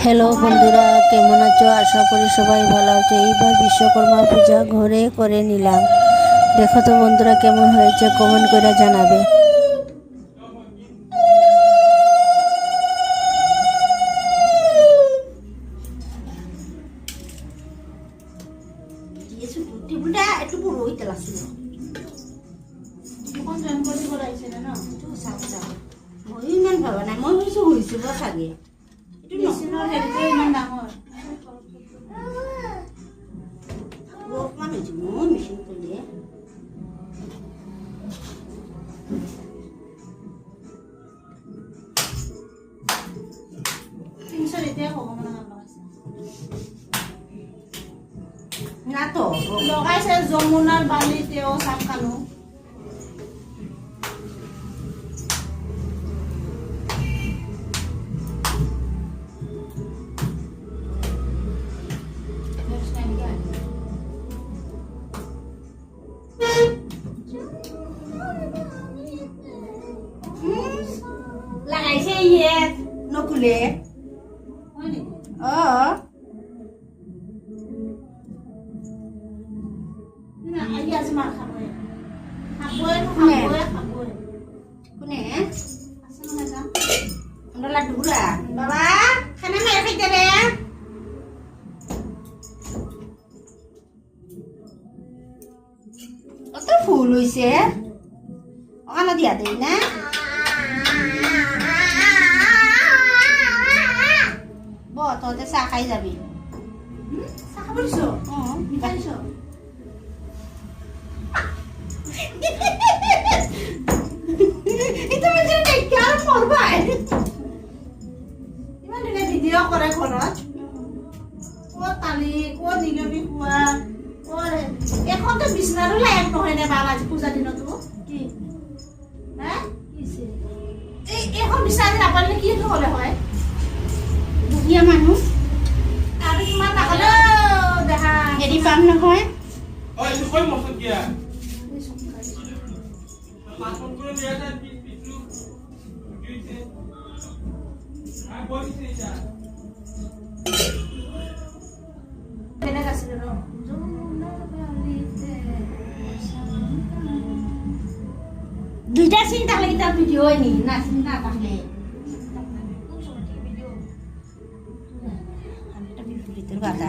Hello বন্ধুরা, কেমন আছো? আশা করি সবাই ভালো আছে। এইবার বিশ্বকর্মা পূজা ঘরে করে নিলাম। দেখো তো বন্ধুরা কেমন হয়েছে, কমেন্ট করে জানাবে। একটু বড় হইতে লাগছিল মই ইমান ভাবা নাই, মই ভাবিছো হৈছিল চাগে অকমান হৈছে মই মেচিন কৰিলে না তো লগাইছে যমুনার বালিতেও সাপকানো লাগাইছে ইয়ে নকুলে কোনে আমরা লাড্ডু গুড়া বাবা খানা মেয়ে খাইতে রে কত ফুল হইছে ওখানে দিয়া দেই না তহঁতে চাহ খাই যাবি চাহ খাব দিছ মিঠাই দিছ ইমান দিনে ভিডিঅ' কৰে ঘৰত ক'ত কালি ক'ত নিগনি খোৱা এখনতো বিচনাৰো লায়ক নহয় নে বাল আজি পূজা দিনতো কি এইখন বিচনা আজি নাপালে কি হ'লে হয় দুখীয়া মানুহ আৰু কিমান নাখালেও দেখা হেৰি পাম নহয় বেলেগ আছিলে ৰ দুইটা চিন থাকলে কিতাপ ভিডিঅ' নি না চিন না থাকলে আমি একটা বিপরীতের কথা